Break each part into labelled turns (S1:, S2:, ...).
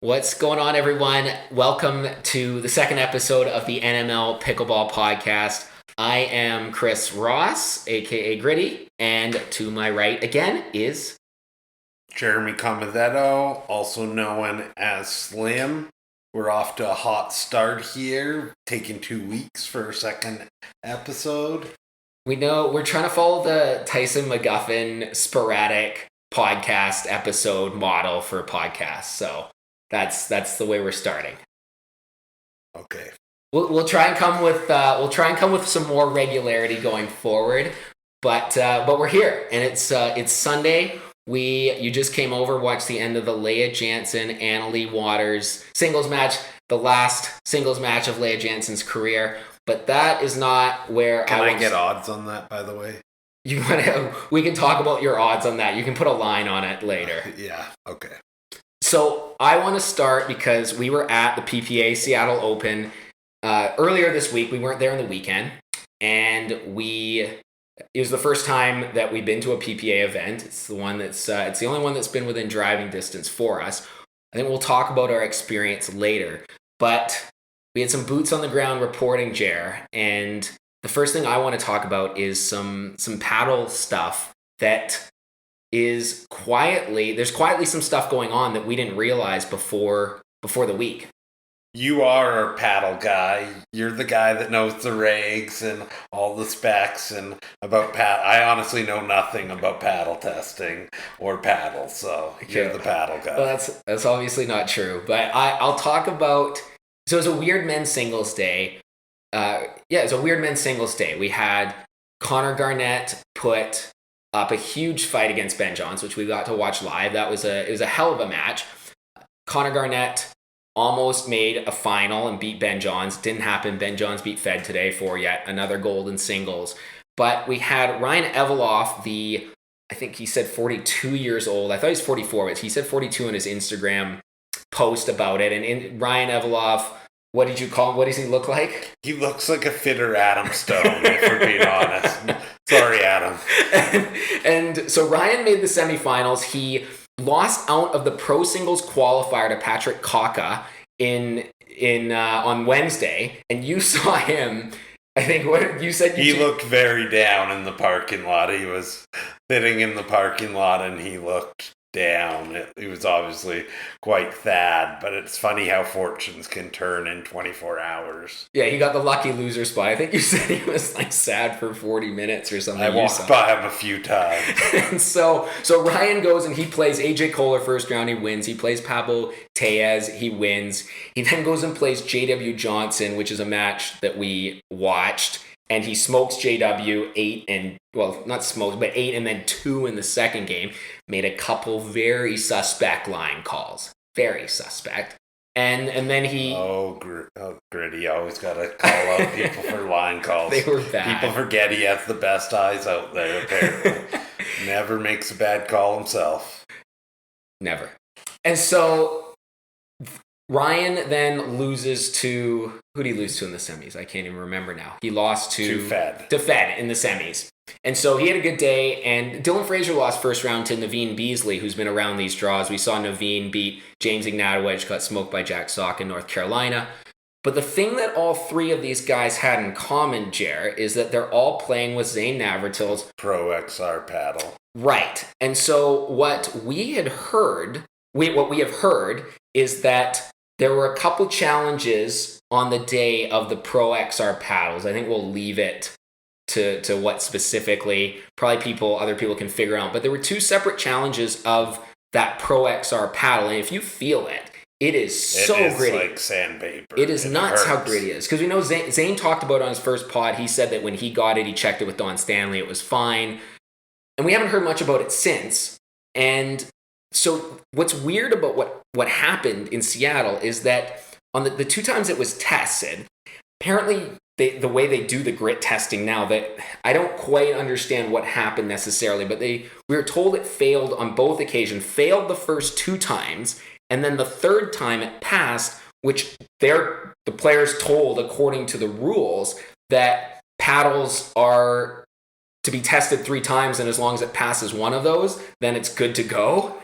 S1: What's going on, everyone? Welcome to the second episode of the NML Pickleball podcast. I am Chris Ross, aka Gritty, and to my right again is
S2: Jeremy Comadetto, also known as Slim. We're off to a hot start here, taking 2 weeks for our second episode.
S1: We know we're trying to follow the Tyson McGuffin sporadic podcast episode model for podcasts, so that's the way we're starting.
S2: Okay.
S1: We'll try and come with some more regularity going forward, but we're here, and it's Sunday. You just came over, watched the end of the Lea Jansen, Annalie Waters singles match, the last singles match of Lea Jansen's career. But that is not where
S2: Can I get odds on that, by the way?
S1: We can talk about your odds on that. You can put a line on it later.
S2: Yeah, okay.
S1: So I want to start because we were at the PPA Seattle Open earlier this week. We weren't there on the weekend, and it was the first time that we've been to a PPA event. It's the one it's the only one that's been within driving distance for us. I think we'll talk about our experience later, but we had some boots on the ground reporting, Jer, and the first thing I want to talk about is some paddle stuff that is there's quietly some stuff going on that we didn't realize before the week.
S2: You are a paddle guy. You're the guy that knows the regs and all the specs and about paddle. I honestly know nothing about paddle testing or paddle, so you're the paddle guy.
S1: Well, that's obviously not true, but I'll talk about. So it was a weird men's singles day. It was a weird men's singles day. We had Connor Garnett put up a huge fight against Ben Johns, which we got to watch live. It was a hell of a match. Connor Garnett almost made a final and beat Ben Johns. Didn't happen. Ben Johns beat Fed today for yet another gold in singles. But we had Ryan Eveloff, I think he said 42 years old. I thought he was 44, but he said 42 in his Instagram post about it. And Ryan Eveloff, what did you call him? What does he look like?
S2: He looks like a fitter Adam Stone, if we're being honest. Sorry, Adam.
S1: And so Ryan made the semifinals. He lost out of the pro singles qualifier to Patrick Kaka on Wednesday, and you saw him. I think what you said.
S2: He looked very down in the parking lot. He was sitting in the parking lot, and he looked down. He was obviously quite sad, but it's funny how fortunes can turn in 24 hours.
S1: Yeah, he got the lucky loser spot. I think you said he was like sad for 40 minutes or something.
S2: I walked by him a few times.
S1: And so Ryan goes and he plays AJ Kohler first round, he wins. He plays Pablo Tellez, he wins. He then goes and plays JW Johnson, which is a match that we watched. And he smokes JW 8 and then 2 in the second game. Made a couple very suspect line calls. Very suspect. And then he...
S2: Gritty. Always got to call out people for line calls.
S1: They were bad.
S2: People forget he has the best eyes out there, apparently. Never makes a bad call himself.
S1: Never. And so Ryan then loses to... Who did he lose to in the semis? I can't even remember now. He lost to
S2: Fed.
S1: To Fed in the semis. And so he had a good day, and Dylan Frazier lost first round to Naveen Beasley, who's been around these draws. We saw Naveen beat James Ignatowicz, got smoked by Jack Sock in North Carolina. But the thing that all three of these guys had in common, Jer, is that they're all playing with Zane Navratil's
S2: Pro XR paddle.
S1: Right. And so what we have heard is that there were a couple challenges on the day of the Pro XR paddles. I think we'll leave it to what specifically probably other people can figure out. But there were two separate challenges of that Pro XR paddle. And if you feel it, it is gritty.
S2: Like sandpaper.
S1: It is nuts how gritty it is. Because we know Zane talked about it on his first pod. He said that when he got it, he checked it with Don Stanley. It was fine. And we haven't heard much about it since. And so what's weird about what happened in Seattle is that on the 2 times it was tested, apparently the way they do the grit testing now, that I don't quite understand what happened necessarily, but we were told it failed on both occasions, failed the first 2 times, and then the third time it passed, which the players told, according to the rules, that paddles are to be tested 3 times, and as long as it passes one of those, then it's good to go.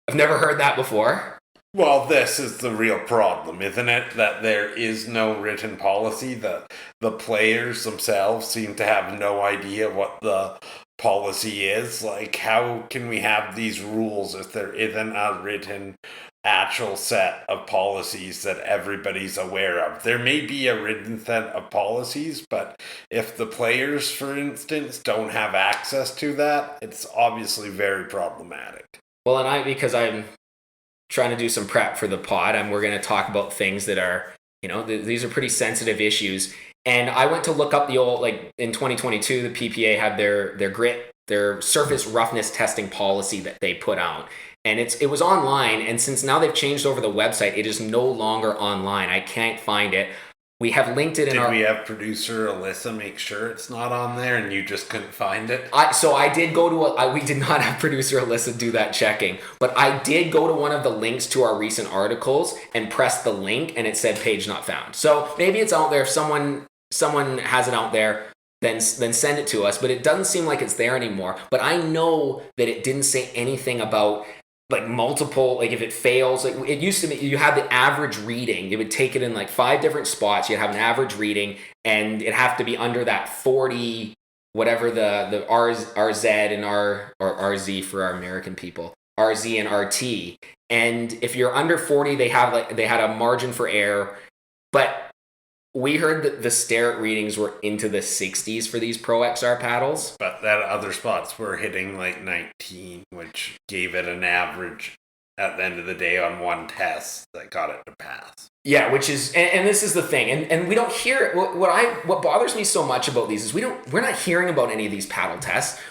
S1: I've never heard that before.
S2: Well, this is the real problem, isn't it? That there is no written policy, that the players themselves seem to have no idea what the policy is. Like, how can we have these rules if there isn't a written actual set of policies that everybody's aware of? There may be a written set of policies, but if the players, for instance, don't have access to that, it's obviously very problematic.
S1: Well, and because I'm trying to do some prep for the pod, and we're going to talk about things that are, these are pretty sensitive issues. And I went to look up the old, like in 2022, the PPA had their surface roughness testing policy that they put out. And it was online, and since now they've changed over the website, it is no longer online. I can't find it. We have linked it in
S2: Did we have producer Alyssa make sure it's not on there and you just couldn't find it?
S1: I did go to we did not have producer Alyssa do that checking, but I did go to one of the links to our recent articles and press the link, and it said page not found. So maybe it's out there. If someone has it out there, then send it to us. But it doesn't seem like it's there anymore. But I know that it didn't say anything about like multiple, like if it fails, like it used to be, you had the average reading. It would take it in like 5 different spots. You'd have an average reading, and it'd have to be under that 40, whatever the RZ and or RZ for our American people, RZ and RT. And if you're under 40, they had a margin for error. But we heard that the Starrett readings were into the 60s for these Pro XR paddles.
S2: But that other spots were hitting like 19, which gave it an average at the end of the day on one test that got it to pass.
S1: Yeah, which is, and this is the thing, and we don't hear what bothers me so much about these is we're not hearing about any of these paddle tests.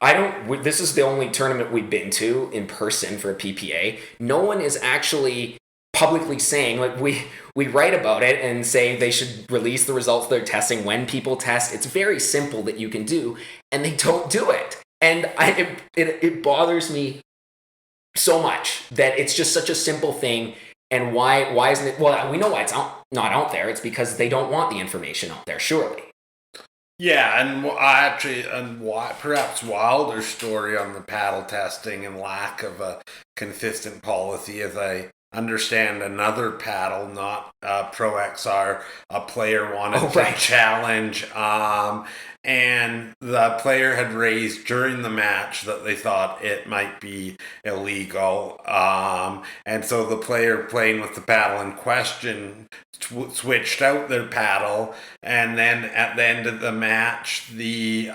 S1: This is the only tournament we've been to in person for a PPA. No one is actually publicly saying, like, we write about it and say they should release the results of their testing when people test. It's very simple that you can do, and they don't do it. And it bothers me so much that it's just such a simple thing. And why isn't it? Well, we know why it's not out there. It's because they don't want the information out there, surely.
S2: Yeah, and perhaps wilder story on the paddle testing and lack of a consistent policy, as I understand another paddle, not Pro XR, a player wanted to challenge, and the player had raised during the match that they thought it might be illegal, and so the player playing with the paddle in question switched out their paddle, and then at the end of the match the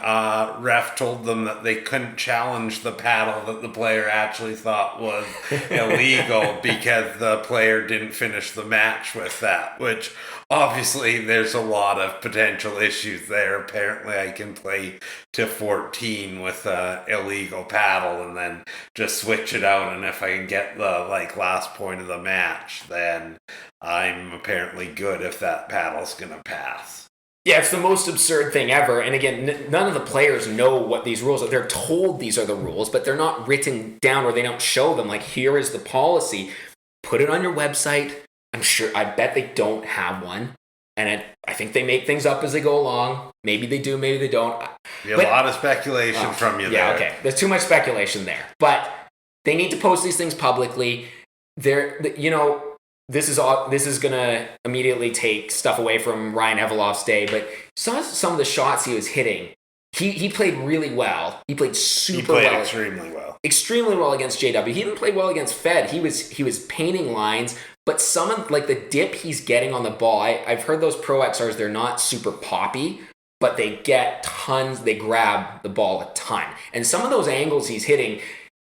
S2: ref told them that they couldn't challenge the paddle that the player actually thought was illegal because the player didn't finish the match with that, which obviously there's a lot of potential issues there. Apparently I can play to 14 with a illegal paddle and then just switch it out, and if I can get the last point of the match, then I'm apparently good if that paddle's gonna pass.
S1: Yeah, it's the most absurd thing ever. And again, none of the players know what these rules are. They're told these are the rules, but they're not written down, or they don't show them. Like, here is the policy. Put it on your website. I bet they don't have one. And I think they make things up as they go along. Maybe they do, maybe they don't.
S2: A lot of speculation from you there.
S1: Yeah, okay. There's too much speculation there. But they need to post these things publicly. This is going to immediately take stuff away from Ryan Eveloff's day, but some of the shots he was hitting, he played really well. He played
S2: extremely well.
S1: Extremely well against JW. He didn't play well against Fed. He was painting lines, but some of the dip he's getting on the ball, I've heard those Pro XRs, they're not super poppy, but they get tons, they grab the ball a ton. And some of those angles he's hitting,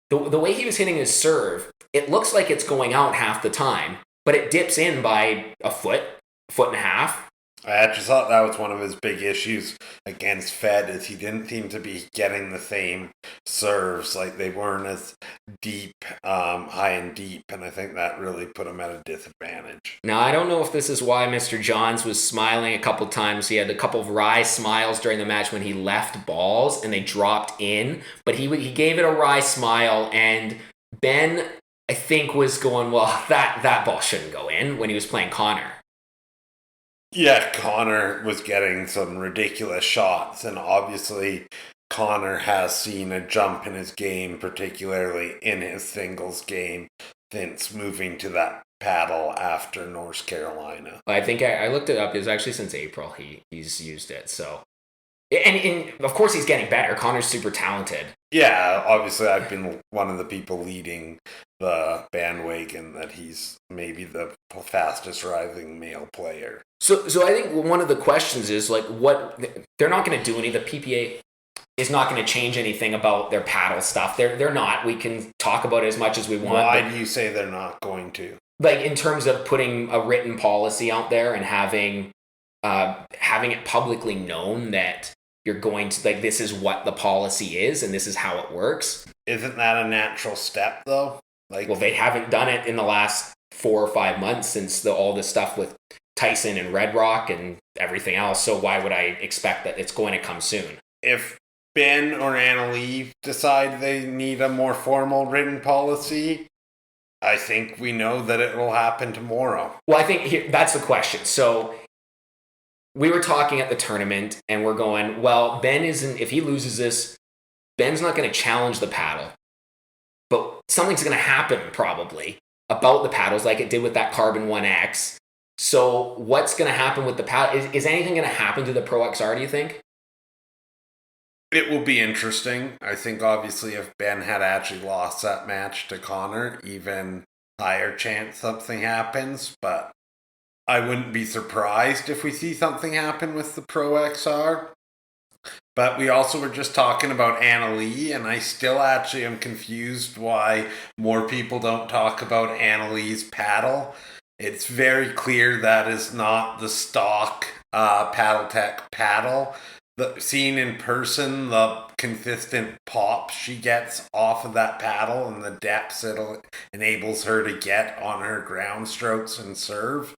S1: the way he was hitting his serve, it looks like it's going out half the time, but it dips in by a foot and a half.
S2: I just thought that was one of his big issues against Fed, is he didn't seem to be getting the same serves. Like, they weren't as deep, high and deep, and I think that really put him at a disadvantage.
S1: Now, I don't know if this is why Mr. Johns was smiling a couple times. He had a couple of wry smiles during the match when he left balls and they dropped in, but he gave it a wry smile, and Ben, I think, was going, well, that ball shouldn't go in, when he was playing Connor.
S2: Yeah, Connor was getting some ridiculous shots, and obviously Connor has seen a jump in his game, particularly in his singles game, since moving to that paddle after North Carolina.
S1: I think I looked it up. It was actually since April he's used it. So, and of course he's getting better. Connor's super talented.
S2: Yeah, obviously I've been one of the people leading the bandwagon that he's maybe the fastest rising male player.
S1: So I think one of the questions is like, what they're not going to do any. The PPA is not going to change anything about their paddle stuff. They're not. We can talk about it as much as we want.
S2: Why do you say they're not going to?
S1: Like in terms of putting a written policy out there and having it publicly known that you're going to, like, this is what the policy is and this is how it works.
S2: Isn't that a natural step though? Like,
S1: well, they haven't done it in the last 4 or 5 months since all this stuff with Tyson and Red Rock and everything else. So why would I expect that it's going to come soon?
S2: If Ben or Anna Lee decide they need a more formal written policy, I think we know that it will happen tomorrow.
S1: Well, I think that's the question. So we were talking at the tournament and we're going, well, Ben isn't, if he loses this, Ben's not going to challenge the paddle. But something's going to happen probably about the paddles like it did with that Carbon 1X. So what's going to happen with the paddle? Is anything going to happen to the Pro XR, do you think?
S2: It will be interesting. I think obviously if Ben had actually lost that match to Connor, even higher chance something happens. But I wouldn't be surprised if we see something happen with the Pro XR. But we also were just talking about Anna Lee, and I still actually am confused why more people don't talk about Anna Lee's paddle. It's very clear that is not the stock Paddletech paddle. Seen in person, the consistent pop she gets off of that paddle and the depths it enables her to get on her ground strokes and serve.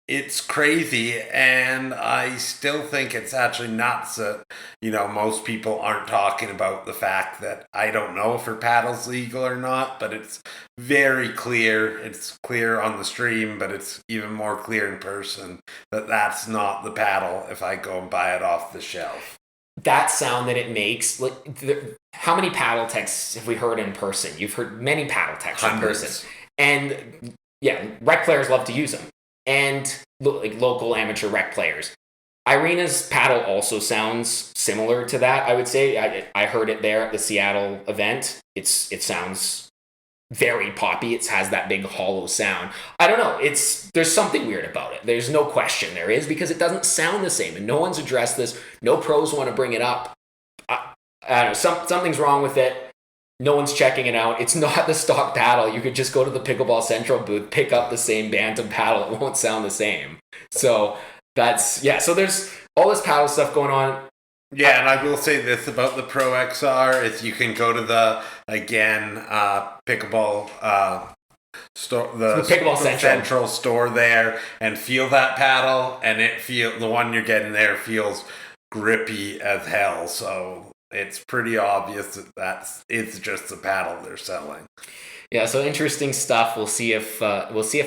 S2: It's crazy, and I still think it's actually nuts that, most people aren't talking about the fact that I don't know if her paddle's legal or not, but it's very clear. It's clear on the stream, but it's even more clear in person that that's not the paddle if I go and buy it off the shelf.
S1: That sound that it makes, like, how many paddle techs have we heard in person? You've heard many paddle techs in person. And yeah, rec players love to use them. And like local amateur rec players. Irina's paddle also sounds similar to that, I would say. I heard it there at the Seattle event. It sounds very poppy. It has that big hollow sound. I don't know. There's something weird about it. There's no question there is, because it doesn't sound the same, and no one's addressed this. No pros want to bring it up. I don't know. Something's wrong with it. No one's checking it out. It's not the stock paddle. You could just go to the Pickleball Central booth, pick up the same Bantam paddle. It won't sound the same. So so there's all this paddle stuff going on.
S2: Yeah, and I will say this about the Pro XR is you can go to the Pickleball store, the Pickleball Central store there, and feel that paddle, and the one you're getting there feels grippy as hell. So it's pretty obvious that it's just the paddle they're selling.
S1: Yeah, so interesting stuff. We'll see if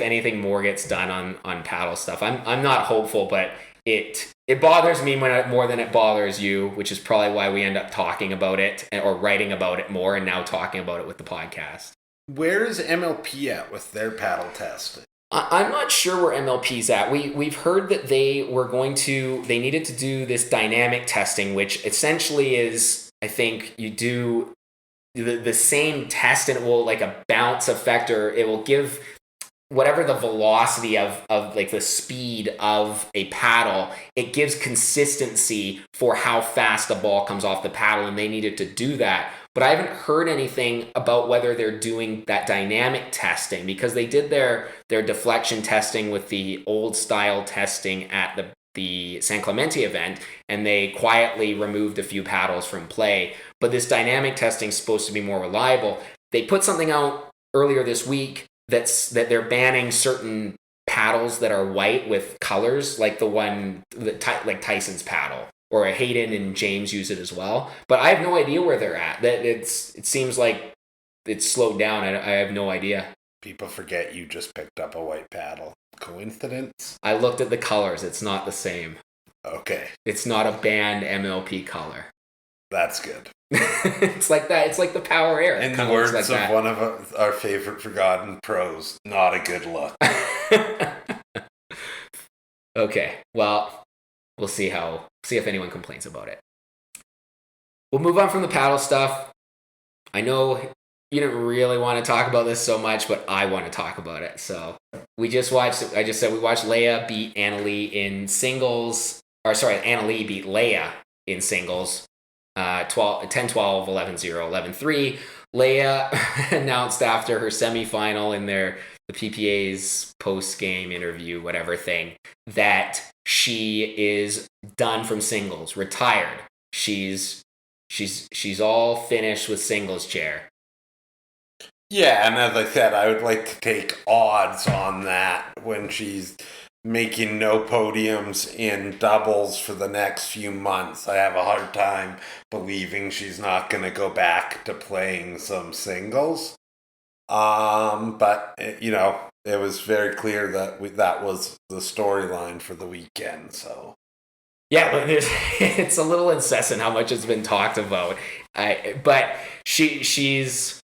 S1: anything more gets done on paddle stuff. I'm not hopeful, but it bothers me more than it bothers you, which is probably why we end up talking about it or writing about it more, and now talking about it with the podcast.
S2: Where is MLP at with their paddle testing?
S1: I'm not sure where MLP's at. We've heard that they needed to do this dynamic testing, which essentially is, I think, you do the same test and it will, like, a bounce effect, or it will give whatever the velocity of like the speed of a paddle, it gives consistency for how fast the ball comes off the paddle, and they needed to do that. But I haven't heard anything about whether they're doing that dynamic testing, because they did their deflection testing with the old style testing at the San Clemente event, and they quietly removed a few paddles from play. But this dynamic testing is supposed to be more reliable. They put something out earlier this week that they're banning certain paddles that are white with colors, like like Tyson's paddle, or Hayden and James use it as well. But I have no idea where they're at. It seems like it's slowed down. I have no idea.
S2: People forget you just picked up a white paddle. Coincidence?
S1: I looked at the colors. It's not the same.
S2: Okay.
S1: It's not a banned MLP color.
S2: That's good.
S1: It's like that. It's like the Power era.
S2: In the words of one of our favorite forgotten pros, not a good look.
S1: Okay, well, we'll see if anyone complains about it. We'll move on from the paddle stuff. I know you didn't really want to talk about this so much, but I want to talk about it. So we just watched. I just said we watched Lea beat Annalie in singles. Or sorry, Annalie beat Lea in singles. 10-12, 11-0, 11-3. Lea announced after her semifinal in the PPA's post-game interview, whatever thing, that she is done from singles, retired. She's all finished with singles chair.
S2: Yeah, and as I said, I would like to take odds on that when she's making no podiums in doubles for the next few months. I have a hard time believing she's not going to go back to playing some singles. But it was very clear that that was the storyline for the weekend. So
S1: yeah, but it's a little incessant how much it's been talked about. But she says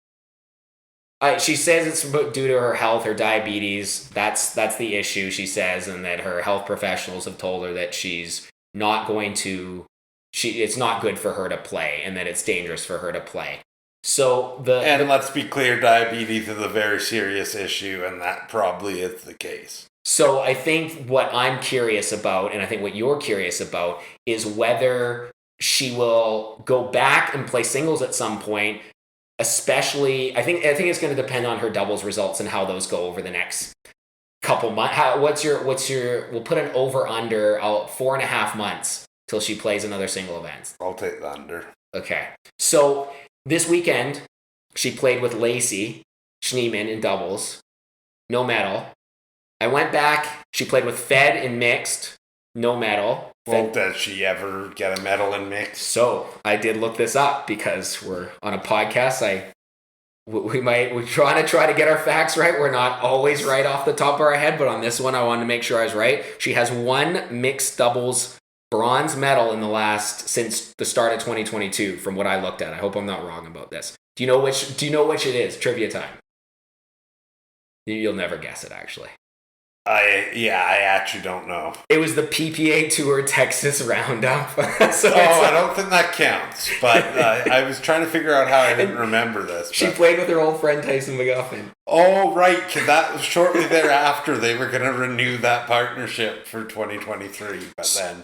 S1: it's due to her health, her diabetes. That's the issue, she says, and that her health professionals have told her that she's not going to. It's not good for her to play, and that it's dangerous for her to play. So
S2: let's be clear, diabetes is a very serious issue, and that probably is the case.
S1: So I think what I'm curious about, and I think what you're curious about, is whether she will go back and play singles at some point. Especially, I think it's going to depend on her doubles results and how those go over the next couple months. What's your? We'll put an over under 4.5 months till she plays another single event.
S2: I'll take the under.
S1: Okay, so this weekend she played with Lacey Schneeman in doubles, no medal. I went back. She played with Fed in mixed, no medal.
S2: Well, does she ever get a medal in mixed?
S1: So I did look this up because we're on a podcast. We're trying to get our facts right. We're not always right off the top of our head, but on this one, I wanted to make sure I was right. She has one mixed doubles bronze medal since the start of 2022, from what I looked at. I hope I'm not wrong about this. Do you know which it is? Trivia time. You'll never guess it, actually.
S2: I actually don't know.
S1: It was the PPA Tour Texas Roundup.
S2: I don't think that counts. But I was trying to figure out how I didn't remember this.
S1: She played with her old friend Tyson McGuffin.
S2: Oh, right, because that was shortly thereafter they were going to renew that partnership for 2023. But then,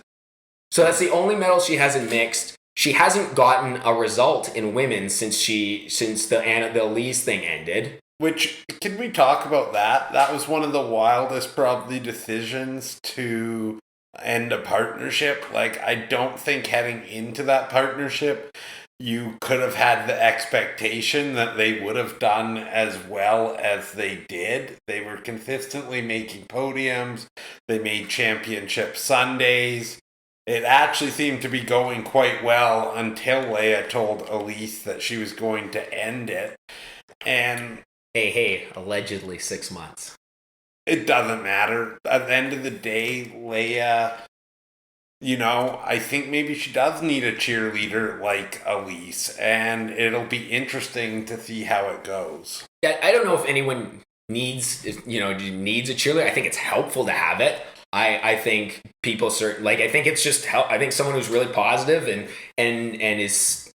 S1: so that's the only medal she has in mixed. She hasn't gotten a result in women since the Elise thing ended.
S2: Which, can we talk about that? That was one of the wildest, probably, decisions to end a partnership. Like, I don't think heading into that partnership, you could have had the expectation that they would have done as well as they did. They were consistently making podiums. They made championship Sundays. It actually seemed to be going quite well until Lea told Elise that she was going to end it. And
S1: Hey, allegedly 6 months.
S2: It doesn't matter. At the end of the day, Lea, I think maybe she does need a cheerleader like Elise, and it'll be interesting to see how it goes.
S1: Yeah, I don't know if anyone needs a cheerleader. I think it's helpful to have it. I think people I think it's just help. I think someone who's really positive and is,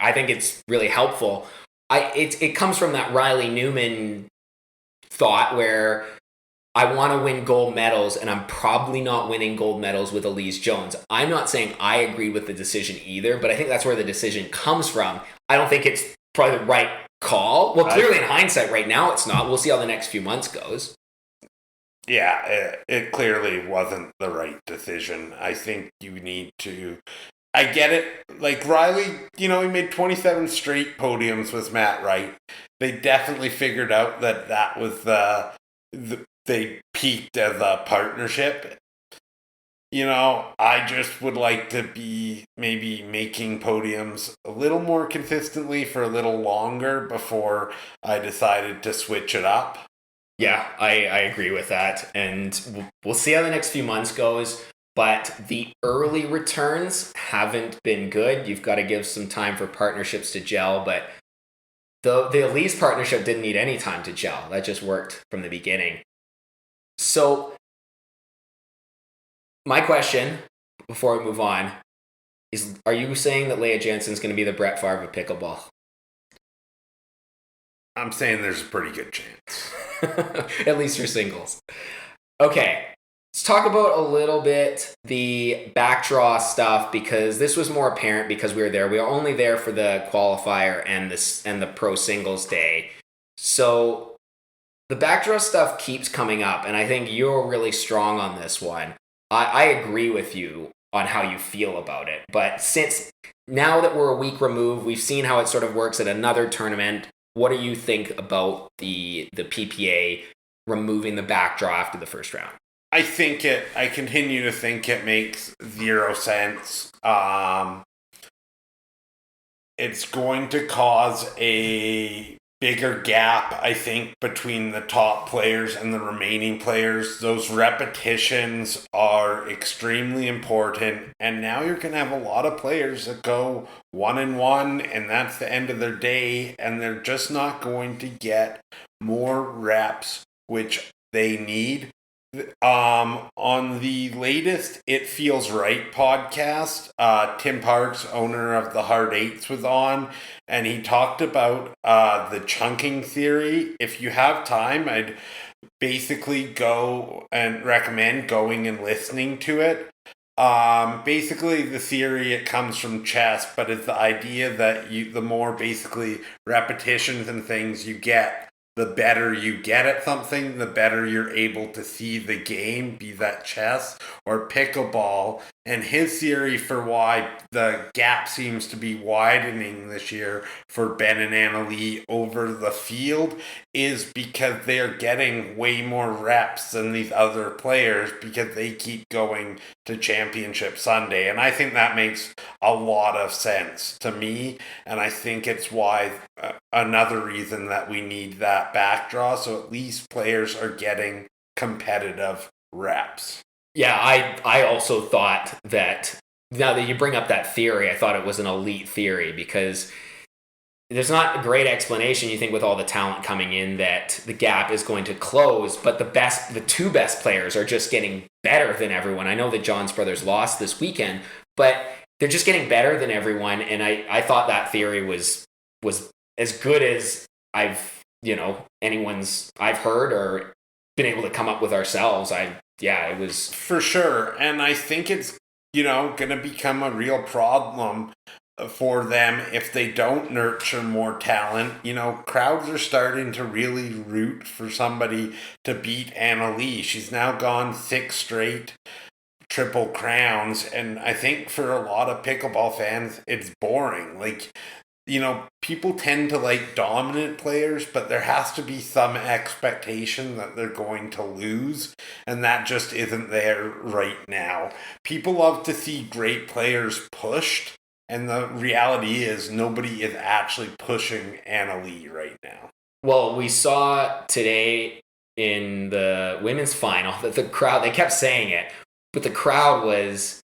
S1: I think it's really helpful. It comes from that Riley Newman thought where I want to win gold medals, and I'm probably not winning gold medals with Elise Jones. I'm not saying I agree with the decision either, but I think that's where the decision comes from. I don't think it's probably the right call. Well, clearly in hindsight right now it's not. We'll see how the next few months goes.
S2: Yeah, it clearly wasn't the right decision. I think you need to... I get it. Like, Riley, he made 27 straight podiums with Matt Wright. They definitely figured out that was they peaked as a partnership. I just would like to be maybe making podiums a little more consistently for a little longer before I decided to switch it up.
S1: Yeah, I agree with that. And we'll see how the next few months goes. but the early returns haven't been good. You've got to give some time for partnerships to gel, but the Elise partnership didn't need any time to gel. That just worked from the beginning. So my question, before we move on, is: are you saying that Lea Jansen is going to be the Brett Favre of pickleball?
S2: I'm saying there's a pretty good chance.
S1: At least for singles. Okay, let's talk about a little bit the backdraw stuff, because this was more apparent because we were there. We were only there for the qualifier and the pro singles day. So the backdraw stuff keeps coming up, and I think you're really strong on this one. I agree with you on how you feel about it. But since now that we're a week removed, we've seen how it sort of works at another tournament. What do you think about the PPA removing the backdraw after the first round?
S2: I continue to think it makes zero sense. It's going to cause a bigger gap, I think, between the top players and the remaining players. Those repetitions are extremely important, and now you're going to have a lot of players that go 1-1, and that's the end of their day, and they're just not going to get more reps, which they need. On the latest It Feels Right podcast, Tim Parks, owner of the Hard Eights, was on, and he talked about the chunking theory. If you have time, I'd basically go and recommend going and listening to it. Basically the theory, it comes from chess, but it's the idea that the more basically repetitions and things you get, the better you get at something, the better you're able to see the game, be that chess or pickleball. And his theory for why the gap seems to be widening this year for Ben and Annalee over the field is because they are getting way more reps than these other players because they keep going to Championship Sunday. And I think that makes a lot of sense to me. And I think it's why another reason that we need that backdraw, so at least players are getting competitive reps.
S1: Yeah, I also thought that, now that you bring up that theory, I thought it was an elite theory, because there's not a great explanation, you think, with all the talent coming in, that the gap is going to close, but the two best players are just getting better than everyone. I know that John's brothers lost this weekend, but they're just getting better than everyone, and I thought that theory was as good as I've heard or been able to come up with ourselves. It was
S2: for sure. And I think it's, going to become a real problem for them if they don't nurture more talent. Crowds are starting to really root for somebody to beat Annalee. She's now gone 6 straight Triple Crowns, and I think for a lot of pickleball fans, it's boring. People tend to like dominant players, but there has to be some expectation that they're going to lose, and that just isn't there right now. People love to see great players pushed, and the reality is nobody is actually pushing Annalee right now.
S1: Well, we saw today in the women's final that the crowd, they kept saying it, but the crowd was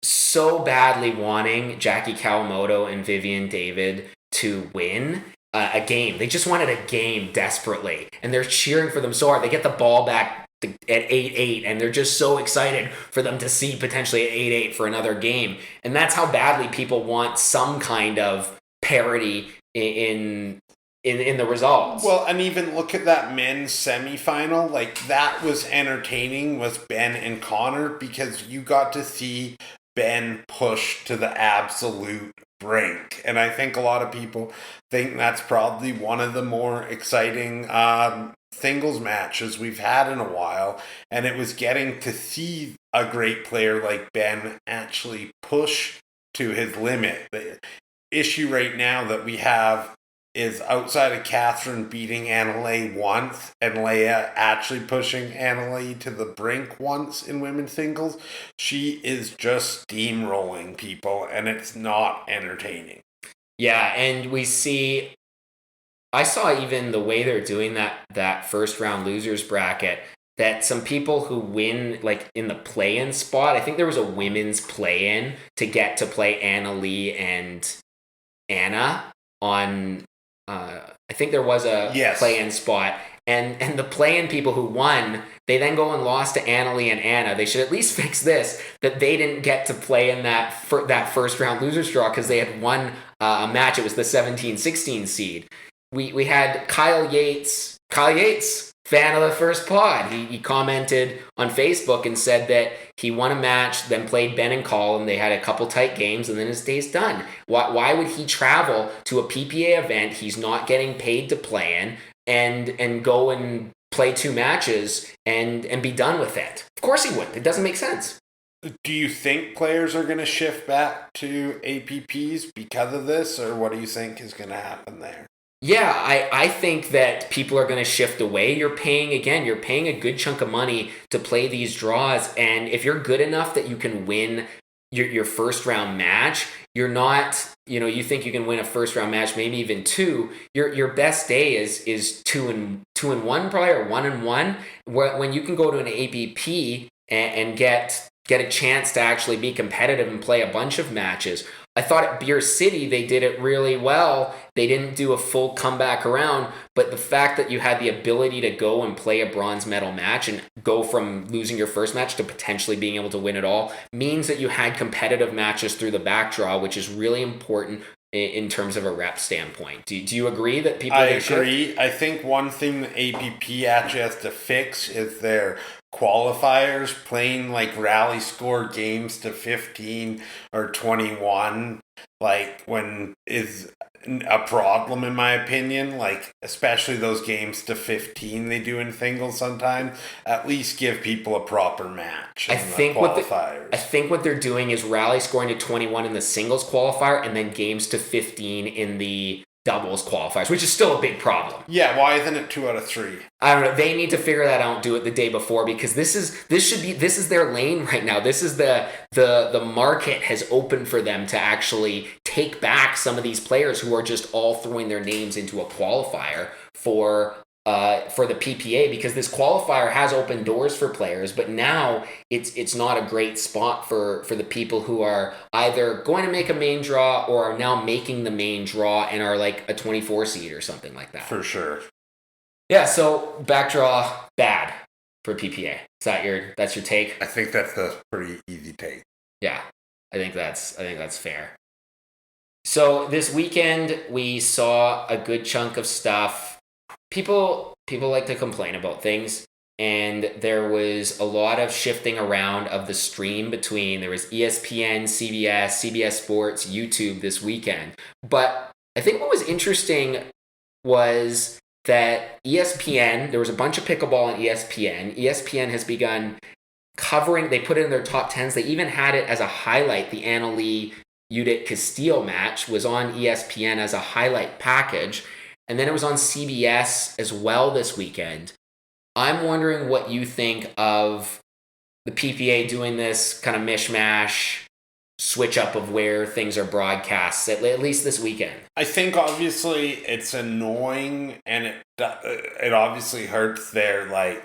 S1: so badly wanting Jackie Kawamoto and Vivian David to win a game. They just wanted a game desperately, and they're cheering for them so hard. They get the ball back at 8-8, and they're just so excited for them to see potentially at 8-8 for another game. And that's how badly people want some kind of parity in the results.
S2: Well, and even look at that men's semifinal. That was entertaining with Ben and Connor, because you got to see Ben push to the absolute brink. And I think a lot of people think that's probably one of the more exciting singles matches we've had in a while. And it was getting to see a great player like Ben actually push to his limit. The issue right now that we have is, outside of Catherine beating Annalee once and Lea actually pushing Annalee to the brink once in women's singles, she is just steamrolling people, and it's not entertaining.
S1: Yeah, and I saw even the way they're doing that first round losers bracket. that some people who win like in the play-in spot, I think there was a women's play-in to get to play Anna Lee and Anna on I think there was a
S2: Yes.
S1: play-in spot, and the play-in people who won, they then go and lost to Annalie and Anna. They should at least fix this, that they didn't get to play in that first round losers draw because they had won a match. It was the 17-16 seed. We had Kyle Yates, fan of the first pod. He commented on Facebook and said that he won a match, then played Ben and Colin. They had a couple tight games, and then his day's done. Why would he travel to a PPA event he's not getting paid to play in and go and play 2 matches and be done with it? Of course he wouldn't. It doesn't make sense.
S2: Do you think players are going to shift back to APPs because of this, or what do you think is going to happen there?
S1: Yeah, I think that people are going to shift away. You're paying a good chunk of money to play these draws. And if you're good enough that you can win your first round match, you're not, you think you can win a first round match, maybe even 2. Your best day is 2 and 1 probably, or 1 and 1. When you can go to an APP and get a chance to actually be competitive and play a bunch of matches. I thought at Beer City they did it really well. They didn't do a full comeback around, but the fact that you had the ability to go and play a bronze medal match and go from losing your first match to potentially being able to win it all means that you had competitive matches through the backdraw, which is really important in terms of a rep standpoint. Do you agree that people...
S2: I agree. I think one thing that APP actually has to fix is their qualifiers, playing like rally score games to 15 or 21, like when is a problem in my opinion, like especially those games to 15 they do in singles sometimes. At least give people a proper match.
S1: I think what they're doing is rally scoring to 21 in the singles qualifier and then games to 15 in the doubles qualifiers, which is still a big problem.
S2: Yeah, why isn't it 2 out of 3?
S1: I don't know. They need to figure that out and do it the day before, because this is their lane right now. This is the market has opened for them to actually take back some of these players who are just all throwing their names into a qualifier for the PPA, because this qualifier has opened doors for players, but now it's not a great spot for the people who are either going to make a main draw or are now making the main draw and are like a 24 seed or something like that.
S2: For sure.
S1: Yeah, so backdraw bad for PPA. That's your take?
S2: I think that's a pretty easy take.
S1: Yeah. I think that's fair. So this weekend we saw a good chunk of stuff. People like to complain about things, and there was a lot of shifting around of the stream between, there was ESPN, CBS Sports, YouTube this weekend. But I think what was interesting was that ESPN, there was a bunch of pickleball on ESPN. ESPN has begun covering, they put it in their top 10s. They even had it as a highlight. The Annalie Judith Castillo match was on ESPN as a highlight package. And then it was on CBS as well this weekend. I'm wondering what you think of the PPA doing this kind of mishmash switch up of where things are broadcast, at least this weekend. I
S2: think obviously it's annoying, and it obviously hurts their like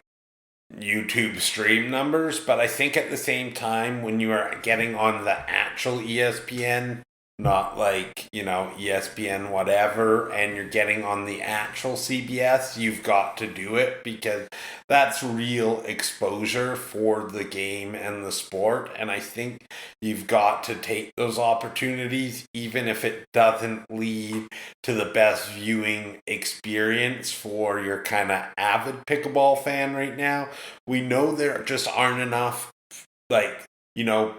S2: YouTube stream numbers, but I think at the same time, when you are getting on the actual ESPN, not like, ESPN whatever, and you're getting on the actual CBS, you've got to do it, because that's real exposure for the game and the sport. And I think you've got to take those opportunities, even if it doesn't lead to the best viewing experience for your kind of avid pickleball fan right now. We know there just aren't enough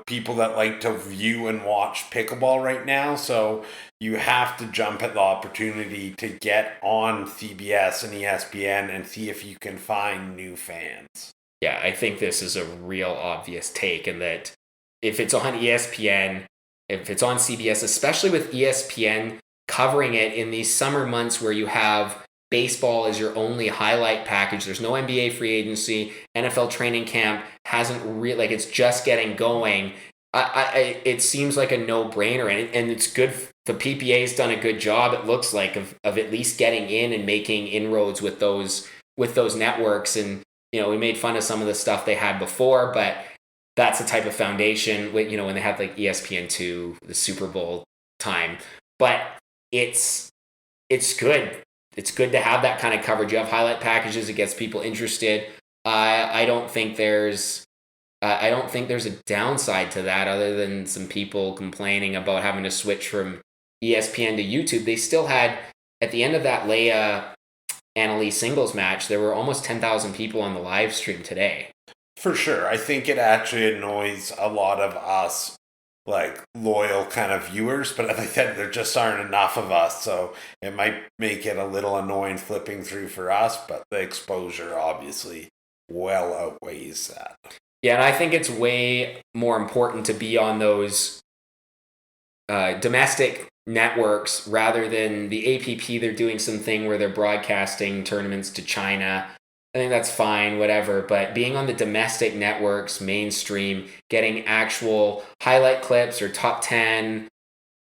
S2: people that like to view and watch pickleball right now. So you have to jump at the opportunity to get on CBS and ESPN and see if you can find new fans.
S1: Yeah, I think this is a real obvious take, and that if it's on ESPN, if it's on CBS, especially with ESPN covering it in these summer months where you have baseball is your only highlight package. There's no NBA free agency. NFL training camp hasn't it's just getting going. It seems like a no-brainer, and it's good. The PPA's done a good job, it looks like, of at least getting in and making inroads with those networks. And we made fun of some of the stuff they had before, but that's the type of foundation when they had like ESPN2, the Super Bowl time. But it's good. It's good to have that kind of coverage. You have highlight packages. It gets people interested. I don't think there's a downside to that other than some people complaining about having to switch from ESPN to YouTube. They still had, at the end of that Lea Annalise singles match, there were almost 10,000 people on the live stream today.
S2: For sure. I think it actually annoys a lot of us, like loyal kind of viewers, but as I said, there just aren't enough of us, so it might make it a little annoying flipping through for us, but the exposure obviously well outweighs that.
S1: Yeah, and I think it's way more important to be on those domestic networks rather than the APP. They're doing something where they're broadcasting tournaments to China. I think that's fine, whatever. But being on the domestic networks, mainstream, getting actual highlight clips or top 10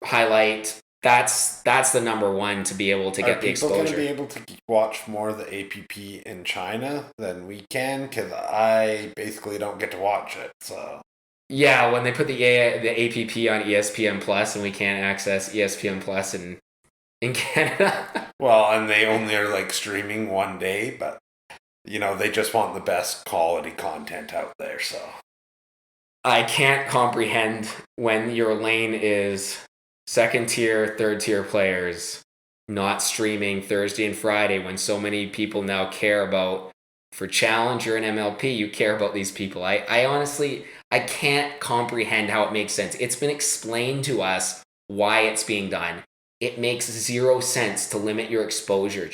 S1: highlight, that's the number one to be able to get the exposure.
S2: Are people going to be able to watch more of the APP in China than we can? Because I basically don't get to watch it, so...
S1: Yeah, when they put the APP on ESPN Plus and we can't access ESPN Plus in Canada.
S2: Well, and they only are like streaming one day, but they just want the best quality content out there, so.
S1: I can't comprehend when your lane is second tier, third tier players not streaming Thursday and Friday when so many people now care about, for Challenger and MLP, you care about these people. I honestly, I can't comprehend how it makes sense. It's been explained to us why it's being done. It makes zero sense to limit your exposure.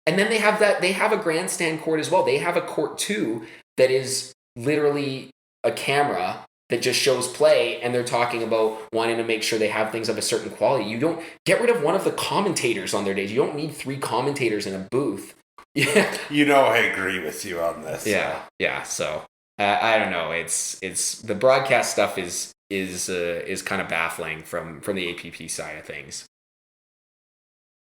S1: And then they have a grandstand court as well. They have a court too that is literally a camera that just shows play, and they're talking about wanting to make sure they have things of a certain quality. You don't get rid of one of the commentators on their days. You don't need 3 commentators in a booth. Yeah.
S2: I agree with you on this.
S1: Yeah. So. Yeah. So I don't know. It's the broadcast stuff is kind of baffling from the APP side of things.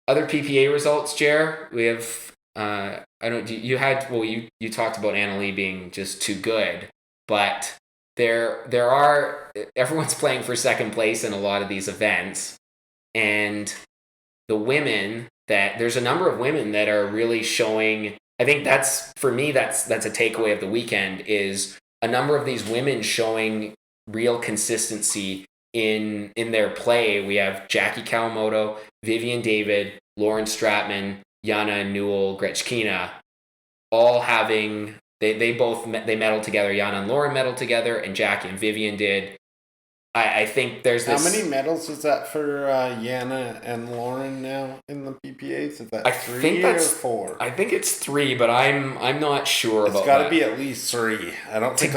S1: Other PPA results, Jer. We have you talked about Anna Leigh being just too good, but there are, everyone's playing for second place in a lot of these events, and the women, that there's a number of women that are really showing. I think that's a takeaway of the weekend, is a number of these women showing real consistency in their play. We have Jackie Kawamoto, Vivian David, Lauren Stratman, Yana Newell, Grechkina, all having, they medaled together. Yana and Lauren medaled together, and Jackie and Vivian did. I think there's this...
S2: How many medals is that for Yana and Lauren now in the PPAs? Is that 3 or 4?
S1: I think it's 3, but I'm not sure about that.
S2: It's got to be at least 3. I don't think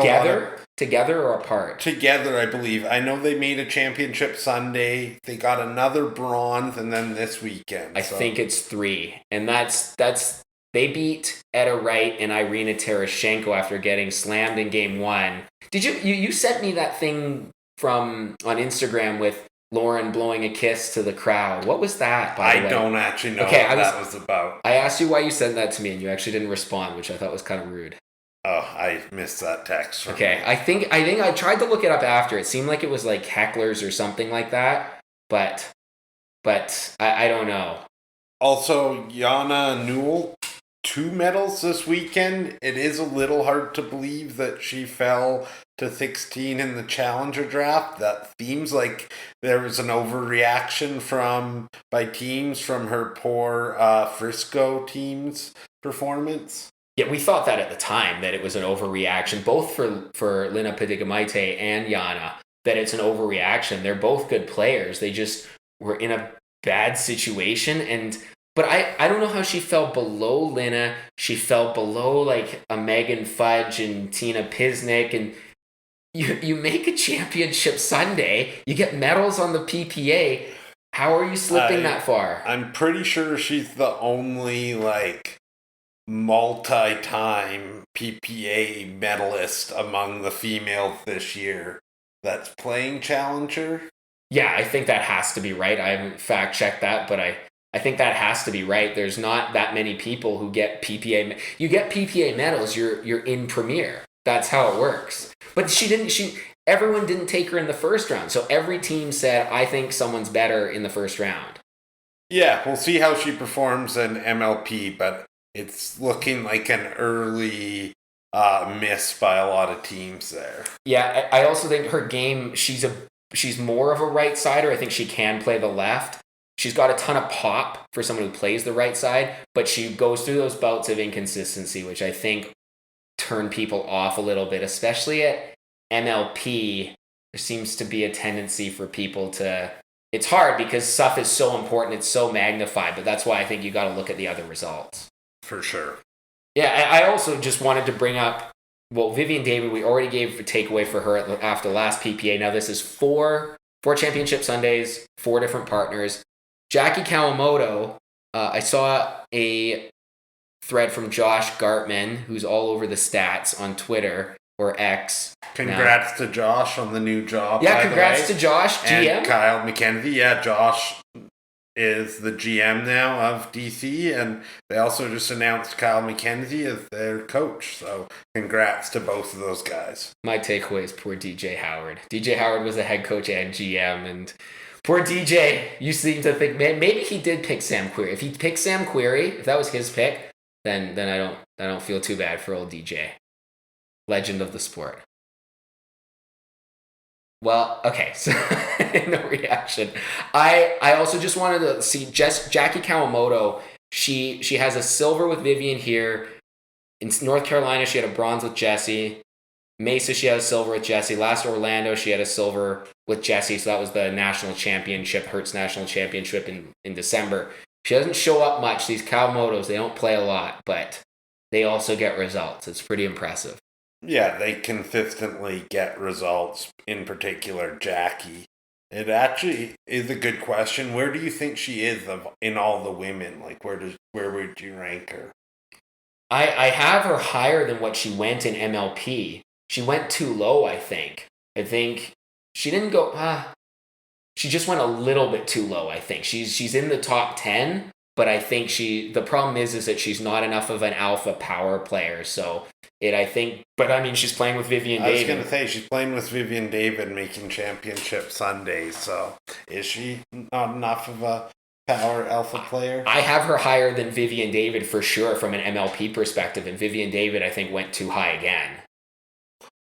S1: Together or apart?
S2: Together, I believe. I know they made a championship Sunday. They got another bronze, and then this weekend.
S1: I think it's 3, and that's they beat Etta Wright and Irina Tereshchenko after getting slammed in game 1. Did you sent me that thing on Instagram with Lauren blowing a kiss to the crowd? What was that, by the way?
S2: I don't actually know what that was about.
S1: I asked you why you sent that to me, and you actually didn't respond, which I thought was kind of rude.
S2: Oh, I missed that text.
S1: Okay, I think I tried to look it up after. It seemed like it was like hecklers or something like that, but I don't know.
S2: Also, Yana Newell, 2 medals this weekend. It is a little hard to believe that she fell to 16 in the Challenger draft. That seems like there was an overreaction by teams from her poor Frisco team's performance.
S1: Yeah, we thought that at the time, that it was an overreaction, both for Lina Padigamite and Yana, that it's an overreaction. They're both good players. They just were in a bad situation. But I don't know how she fell below Lina. She fell below like a Megan Fudge and Tina Pisnik. And you make a championship Sunday. You get medals on the PPA. How are you slipping that far?
S2: I'm pretty sure she's the only multi-time PPA medalist among the females this year that's playing Challenger.
S1: Yeah, I think that has to be right. I haven't fact-checked that, but I I think that has to be right. There's not that many people who get PPA. You get PPA medals, you're in Premier. That's how it works. But everyone didn't take her in the first round. So every team said, I think someone's better in the first round.
S2: Yeah, we'll see how she performs in MLP, but it's looking like an early miss by a lot of teams there.
S1: Yeah, I also think her game, she's more of a right sider. I think she can play the left. She's got a ton of pop for someone who plays the right side, but she goes through those bouts of inconsistency, which I think turn people off a little bit, especially at MLP. There seems to be a tendency for people to... It's hard because stuff is so important, it's so magnified, but that's why I think you got to look at the other results.
S2: For sure.
S1: Yeah, I also just wanted to bring up, well, Vivian David, we already gave a takeaway for her after last PPA. Now this is four championship Sundays, 4 different partners. Jackie Kawamoto, I saw a thread from Josh Gartman, who's all over the stats on Twitter or X.
S2: Congrats to Josh on the new job.
S1: Yeah, congrats to Josh, GM.
S2: And Kyle McKenzie. Yeah, Josh is the GM now of DC, and they also just announced Kyle McKenzie as their coach. So congrats to both of those guys.
S1: My takeaway is poor DJ Howard. DJ Howard was the head coach and GM, and poor DJ, you seem to think, man, maybe he did pick Sam Querrey. If he picked Sam Querrey, if that was his pick, then I don't feel too bad for old DJ. Legend of the sport. Well, okay, so no reaction. I also just wanted to see Jackie Kawamoto. She has a silver with Vivian here. In North Carolina, she had a bronze with Jessie. Mesa, she had a silver with Jessie. Last Orlando, she had a silver with Jessie. So that was the national championship, Hertz National Championship in December. She doesn't show up much. These Kawamotos, they don't play a lot, but they also get results. It's pretty impressive.
S2: Yeah, they consistently get results, in particular Jackie. It actually is a good question. Where do you think she is in all the women? Like, where would you rank her?
S1: I have her higher than what she went in MLP. She went too low, I think. I think she didn't go... she just went a little bit too low, I think. She's in the top 10, but I think the problem is that she's not enough of an alpha power player, so... But I mean, she's playing with Vivian David.
S2: I was going to say, she's playing with Vivian David making championship Sundays, so is she not enough of a power alpha player?
S1: I have her higher than Vivian David for sure from an MLP perspective, and Vivian David, I think, went too high again.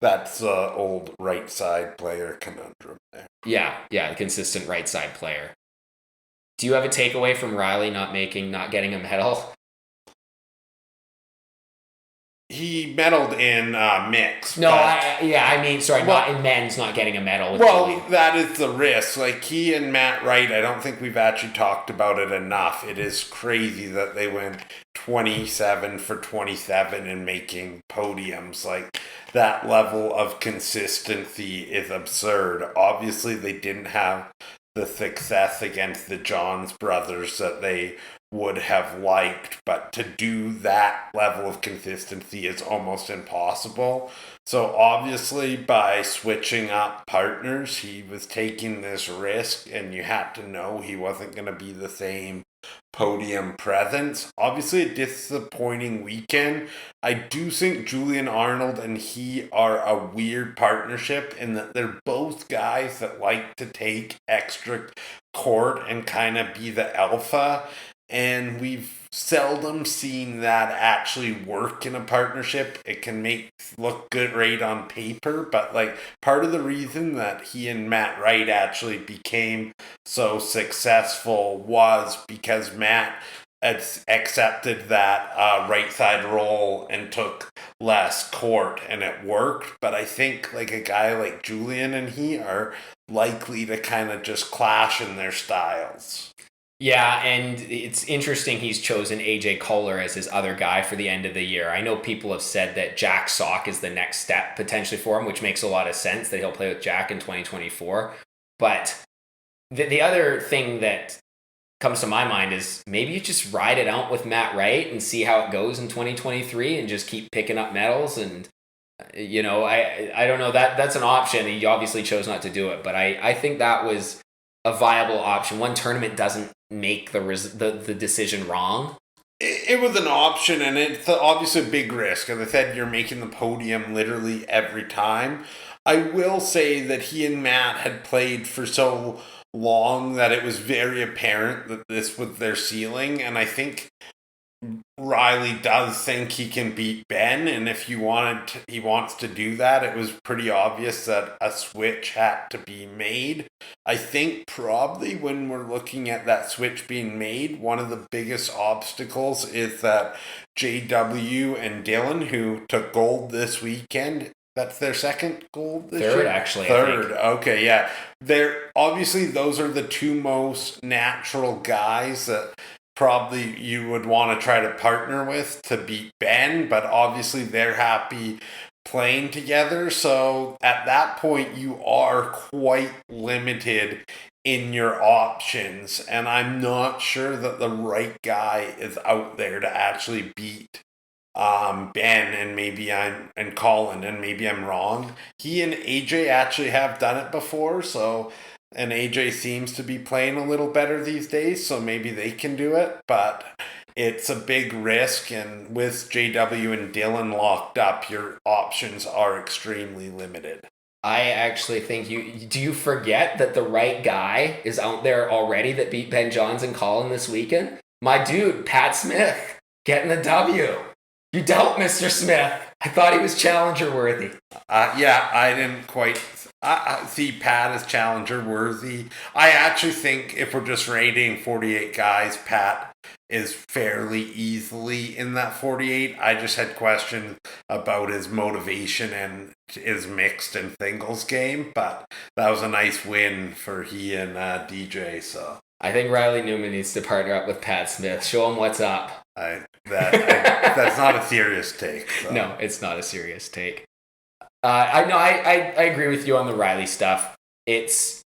S2: That's the old right side player conundrum there.
S1: Yeah, the consistent right side player. Do you have a takeaway from Riley not getting a medal?
S2: He medaled in mixed.
S1: No, not in men's, not getting a medal.
S2: That is the risk. Like, he and Matt Wright, I don't think we've actually talked about it enough. It is crazy that they went 27 for 27 in making podiums. Like, that level of consistency is absurd. Obviously, they didn't have the success against the Johns brothers that they would have liked, but to do that level of consistency is almost impossible. So obviously, by switching up partners, he was taking this risk, and you had to know he wasn't going to be the same podium presence. Obviously, a disappointing weekend. I do think Julian Arnold and he are a weird partnership in that they're both guys that like to take extra court and kind of be the alpha. And we've seldom seen that actually work in a partnership. It can look great on paper, but like part of the reason that he and Matt Wright actually became so successful was because Matt accepted that right side role and took less court, and it worked. But I think like a guy like Julian and he are likely to kind of just clash in their styles.
S1: Yeah, and it's interesting he's chosen AJ Kohler as his other guy for the end of the year. I know people have said that Jack Sock is the next step potentially for him, which makes a lot of sense that he'll play with Jack in 2024. But the other thing that comes to my mind is maybe you just ride it out with Matt Wright and see how it goes in 2023 and just keep picking up medals. And, I don't know, that's an option. He obviously chose not to do it, but I think that was a viable option. One tournament doesn't make the decision wrong.
S2: It was an option, and it's obviously a big risk. As I said, you're making the podium literally every time. I will say that he and Matt had played for so long that it was very apparent that this was their ceiling, and I think Riley does think he can beat Ben, and if he wants to do that, it was pretty obvious that a switch had to be made. I think probably when we're looking at that switch being made, one of the biggest obstacles is that JW and Dylan, who took gold this weekend, that's their second gold this year?
S1: Third, actually.
S2: Third, okay, yeah. Obviously, those are the two most natural guys that probably you would want to try to partner with to beat Ben, but obviously they're happy playing together. So at that point, you are quite limited in your options, and I'm not sure that the right guy is out there to actually beat Ben, and Colin, and maybe I'm wrong. He and AJ actually have done it before, and AJ seems to be playing a little better these days, so maybe they can do it, but it's a big risk, and with JW and Dylan locked up, your options are extremely limited.
S1: I actually think do you forget that the right guy is out there already that beat Ben Johns and Colin this weekend? My dude, Pat Smith, getting the W. You don't, Mr. Smith. I thought he was challenger worthy.
S2: Yeah, I didn't quite see Pat as challenger worthy. I actually think if we're just rating 48 guys, Pat is fairly easily in that 48. I just had questions about his motivation and his mixed and singles game, but that was a nice win for he and DJ. So
S1: I think Riley Newman needs to partner up with Pat Smith. Show him what's up.
S2: That's not a serious take. So.
S1: No, it's not a serious take. I agree with you on the Riley stuff. It's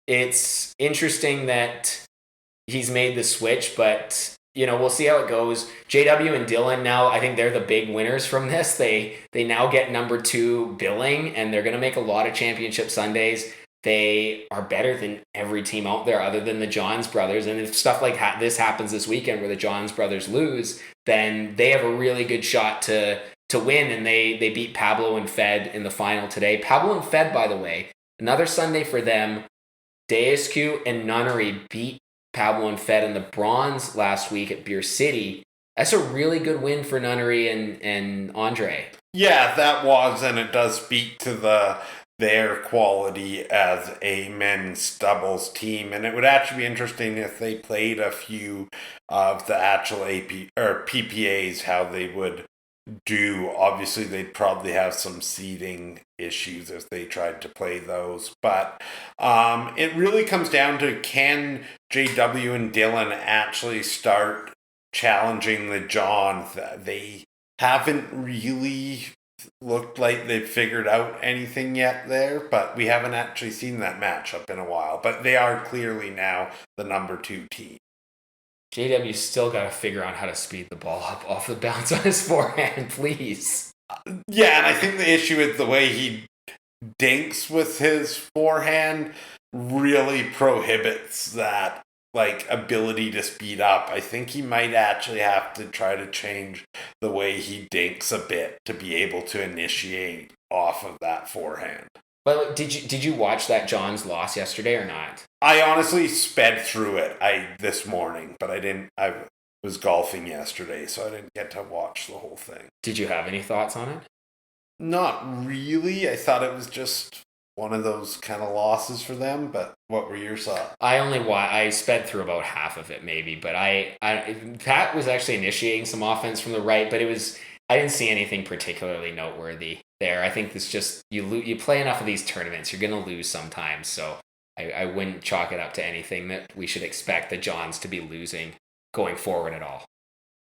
S1: interesting that he's made the switch, but we'll see how it goes. JW and Dylan now, I think they're the big winners from this. They now get number 2 billing, and they're going to make a lot of championship Sundays. They are better than every team out there other than the Johns brothers. And if stuff like this happens this weekend where the Johns brothers lose, then they have a really good shot to win. And they beat Pablo and Fed in the final today. Pablo and Fed, by the way, another Sunday for them. Deiscu and Nunnery beat Pablo and Fed in the bronze last week at Beer City. That's a really good win for Nunnery and Andre.
S2: Yeah, that was, and it does speak to their quality as a men's doubles team, and it would actually be interesting if they played a few of the actual AP or PPAs, how they would do. Obviously, they'd probably have some seeding issues if they tried to play those, but it really comes down to, can JW and Dylan actually start challenging the Johns? They haven't really looked like they've figured out anything yet there, but we haven't actually seen that matchup in a while. But they are clearly now the number 2 team.
S1: JW still got to figure out how to speed the ball up off the bounce on his forehand, please.
S2: Yeah, and I think the issue is the way he dinks with his forehand really prohibits that ability to speed up. I think he might actually have to try to change the way he dinks a bit to be able to initiate off of that forehand.
S1: But did you watch that Johns loss yesterday or not?
S2: I honestly sped through it this morning, but I didn't. I was golfing yesterday, so I didn't get to watch the whole thing.
S1: Did you have any thoughts on it?
S2: Not really. I thought it was just one of those kind of losses for them, but what were your thoughts?
S1: I sped through about half of it maybe, but Pat was actually initiating some offense from the right, but I didn't see anything particularly noteworthy there. I think it's just you play enough of these tournaments, you're going to lose sometimes, so I wouldn't chalk it up to anything that we should expect the Johns to be losing going forward at all.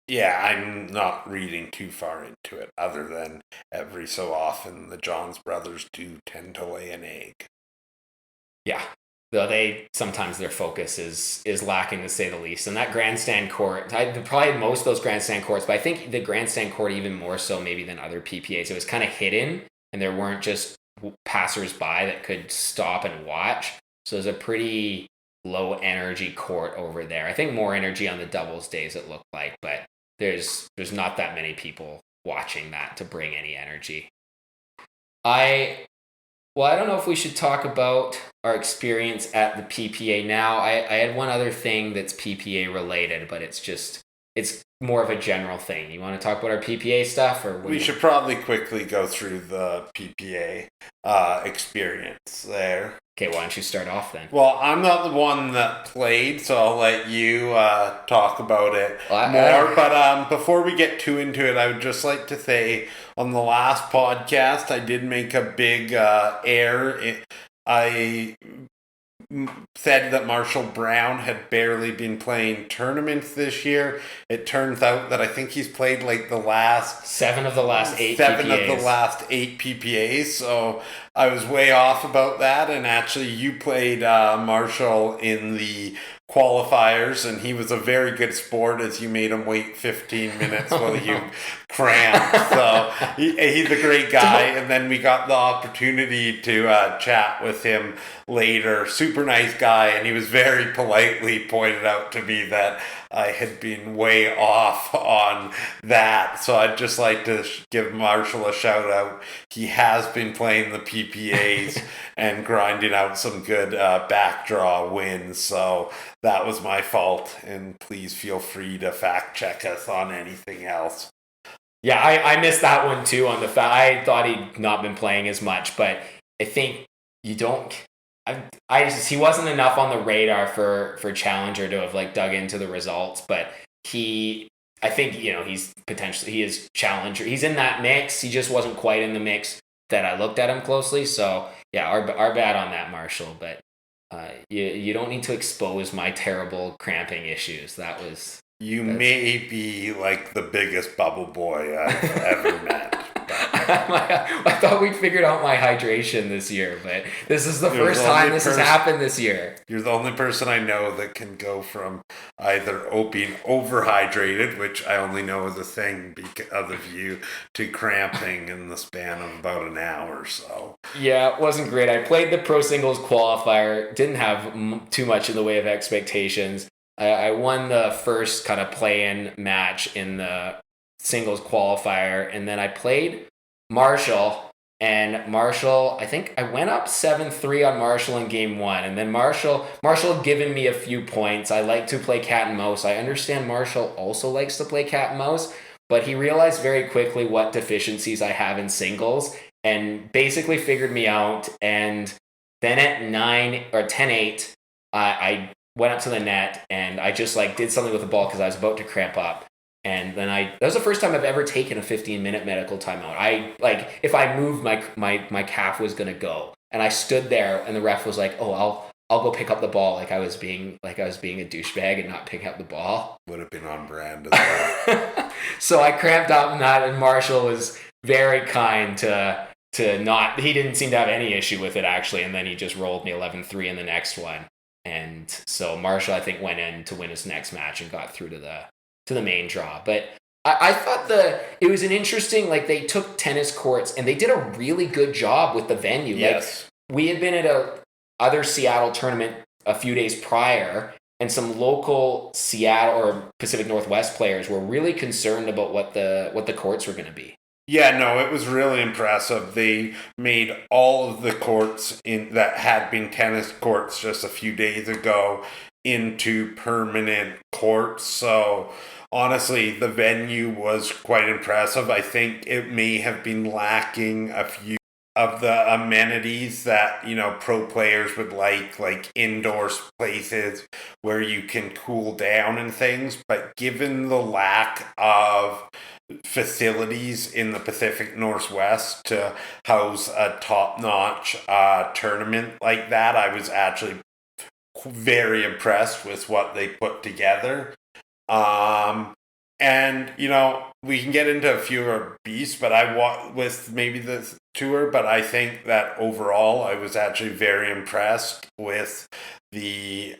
S2: Yeah, I'm not reading too far into it, other than every so often the Johns brothers do tend to lay an egg.
S1: Yeah, though sometimes their focus is lacking, to say the least. And that grandstand court, probably most of those grandstand courts, but I think the grandstand court even more so maybe than other PPAs. It was kind of hidden, and there weren't just passers-by that could stop and watch. So it was a pretty low energy court over there. I think more energy on the doubles days it looked like, but there's not that many people watching that to bring any energy. I don't know if we should talk about our experience at the PPA now. I had one other thing that's PPA related, but it's more of a general thing. You want to talk about our PPA stuff, or
S2: we should probably quickly go through the PPA experience there.
S1: Okay, why don't you start off then?
S2: Well, I'm not the one that played, so I'll let you talk about it more. But before we get too into it, I would just like to say on the last podcast, I did make a big error. I said that Marshall Brown had barely been playing tournaments this year. It turns out that I think he's played like the last
S1: 7 of the last 8
S2: 7
S1: PPAs.
S2: of the last 8 PPAs. So I was way off about that. And actually, you played Marshall in the qualifiers, and he was a very good sport as you made him wait 15 minutes while you cramped. So he's a great guy. And then we got the opportunity to chat with him later. Super nice guy, and he was very politely pointed out to me that I had been way off on that. So I'd just like to give Marshall a shout out. He has been playing the PPAs and grinding out some good backdraw wins. So that was my fault, and please feel free to fact check us on anything else.
S1: Yeah, I missed that one too on the fact. I thought he'd not been playing as much, but I think you don't. He wasn't enough on the radar for Challenger to have like dug into the results, but I think he is Challenger. He's in that mix. He just wasn't quite in the mix that I looked at him closely. So yeah, our bad on that, Marshall. But you don't need to expose my terrible cramping issues.
S2: You may be like the biggest bubble boy I've ever met.
S1: I thought we figured out my hydration this year, but this is the first time this has happened this year.
S2: You're the only person I know that can go from either being overhydrated, which I only know is a thing because of you, to cramping in the span of about an hour or so.
S1: Yeah, it wasn't great. I played the pro singles qualifier, didn't have too much in the way of expectations. I won the first kind of play-in match in the singles qualifier, and then I played Marshall, and Marshall, I think I went up 7-3 on Marshall in game 1, and then Marshall had given me a few points. I like to play cat and mouse. I understand Marshall also likes to play cat and mouse, but he realized very quickly what deficiencies I have in singles and basically figured me out. And then at 9 or 10-8, I went up to the net and I just like did something with the ball because I was about to cramp up. And then that was the first time I've ever taken a 15-minute medical timeout. If I moved, my calf was gonna go, and I stood there, and the ref was like, "Oh, I'll go pick up the ball," like I was being a douchebag and not picking up the ball.
S2: Would have been on brand as well.
S1: So I cramped up in that, and Marshall was very kind to not. He didn't seem to have any issue with it actually, and then he just rolled me 11-3 in the next one, and so Marshall I think went in to win his next match and got through to the main draw. But I thought it was an interesting, like they took tennis courts and they did a really good job with the venue.
S2: Yes.
S1: Like we had been at other Seattle tournament a few days prior, and some local Seattle or Pacific Northwest players were really concerned about what the courts were going to be.
S2: Yeah, no, it was really impressive. They made all of the courts that had been tennis courts just a few days ago into permanent courts. So honestly, the venue was quite impressive. I think it may have been lacking a few of the amenities that, pro players would like indoor places where you can cool down and things. But given the lack of facilities in the Pacific Northwest to house a top-notch tournament like that, I was actually very impressed with what they put together. And we can get into a few of our beasts, but with maybe the tour, but I think that overall I was actually very impressed with the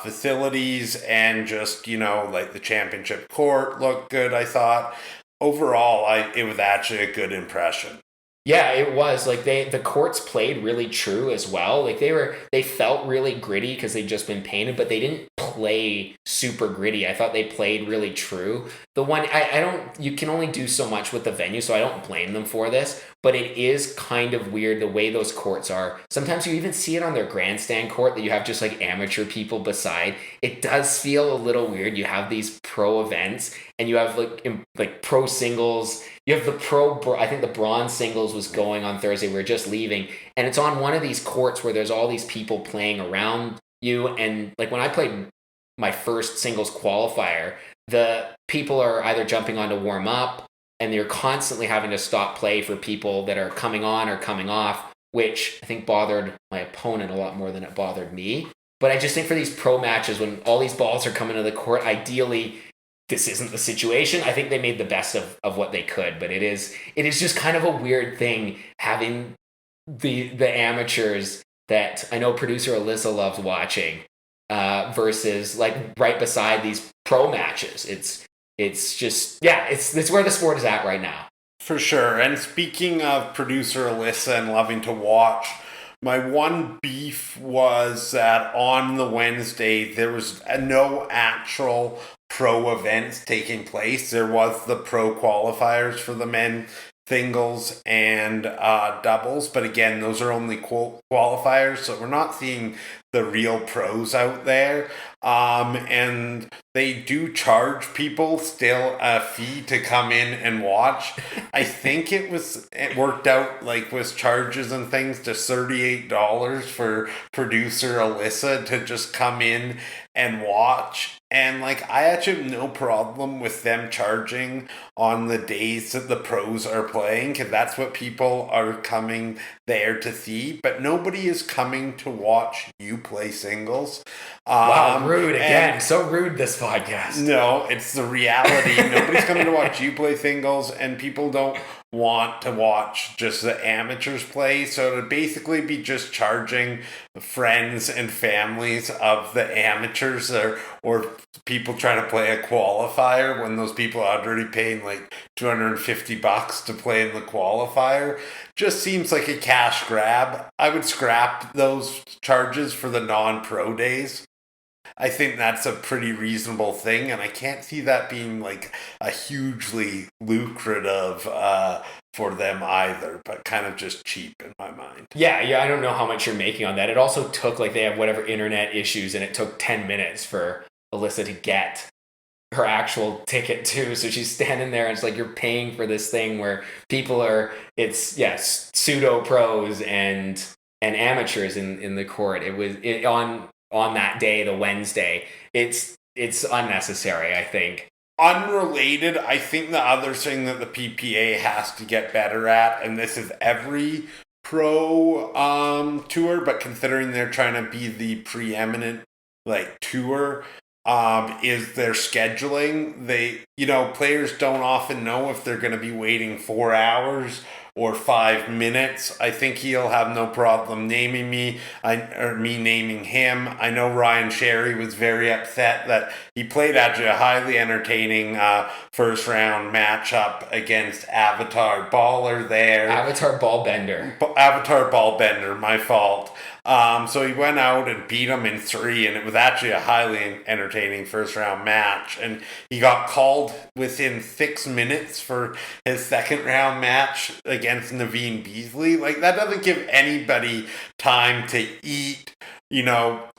S2: facilities and just, like the championship court looked good, I thought. Overall, it was actually a good impression.
S1: Yeah, it was like the courts played really true as well. Like they felt really gritty because they'd just been painted, but they didn't play super gritty. I thought they played really true. The one I don't you can only do so much with the venue, so I don't blame them for this. But it is kind of weird the way those courts are. Sometimes you even see it on their grandstand court that you have just like amateur people beside. It does feel a little weird. You have these pro events and you have like pro singles. You have the I think the bronze singles was going on Thursday. We were just leaving. And it's on one of these courts where there's all these people playing around you. And like when I played my first singles qualifier, the people are either jumping on to warm up and you're constantly having to stop play for people that are coming on or coming off, which I think bothered my opponent a lot more than it bothered me. But I just think for these pro matches, when all these balls are coming to the court, ideally this isn't the situation. I think they made the best of what they could, but it is just kind of a weird thing having the amateurs that I know producer Alyssa loves watching versus like right beside these pro matches. It's just it's where the sport is at right now.
S2: For sure. And speaking of producer Alyssa and loving to watch, my one beef was that on the Wednesday there was no actual pro events taking place. There was the pro qualifiers for the men singles and doubles, but again, those are only qualifiers, so we're not seeing the real pros out there. And they do charge people still a fee to come in and watch. I think it worked out like with charges and things to $38 for producer Alyssa to just come in and watch. And like I actually have no problem with them charging on the days that the pros are playing, because that's what people are coming there to see. But nobody is coming to watch you play singles.
S1: Wow, rude again. So rude this podcast.
S2: No, it's the reality. Nobody's coming to watch you play singles, and people don't want to watch just the amateurs play. So to basically be just charging friends and families of the amateurs or people trying to play a qualifier when those people are already paying like $250 to play in the qualifier just seems like a cash grab. I would scrap those charges for the non-pro days. I think that's a pretty reasonable thing, and I can't see that being like a hugely lucrative for them either, but kind of just cheap in my mind.
S1: Yeah, I don't know how much you're making on that. It also took like they have whatever internet issues, and it took 10 minutes for Alyssa to get her actual ticket too. So she's standing there and it's like you're paying for this thing where people are pseudo pros and amateurs in the court. It was on that day, the Wednesday. It's unnecessary, I think.
S2: Unrelated, I think the other thing that the PPA has to get better at, and this is every pro tour, but considering they're trying to be the preeminent like tour, is their scheduling. Players don't often know if they're going to be waiting 4 hours or 5 minutes. I think he'll have no problem naming me or me naming him. I know Ryan Sherry was very upset that he played actually a highly entertaining first round matchup against Avatar Baller there.
S1: Avatar
S2: Ballbender, my fault. So he went out and beat him in 3, and it was actually a highly entertaining first round match. And he got called within 6 minutes for his second round match against Naveen Beasley. Like, that doesn't give anybody time to eat,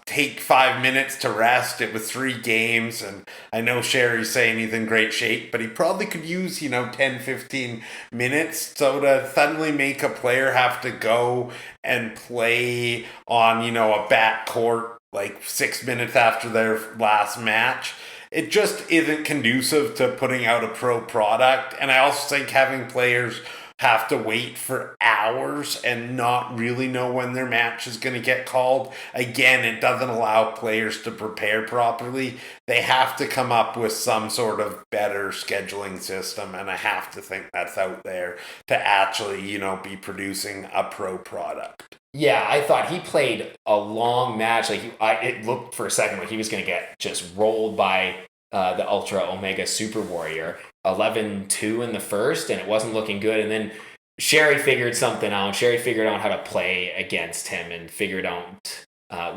S2: take 5 minutes to rest. It was 3 games, and I know Sherry's saying he's in great shape, but he probably could use 10, 15 minutes. So to suddenly make a player have to go and play on a back court like 6 minutes after their last match, it just isn't conducive to putting out a pro product. And I also think having players have to wait for hours and not really know when their match is going to get called, again, it doesn't allow players to prepare properly. They have to come up with some sort of better scheduling system, and I have to think that's out there to actually, be producing a pro product.
S1: Yeah, I thought he played a long match. It looked for a second like he was going to get just rolled by the Ultra Omega Super Warrior. 11-2 in the first, and it wasn't looking good. And then Sherry figured something out. Sherry figured out how to play against him and figured out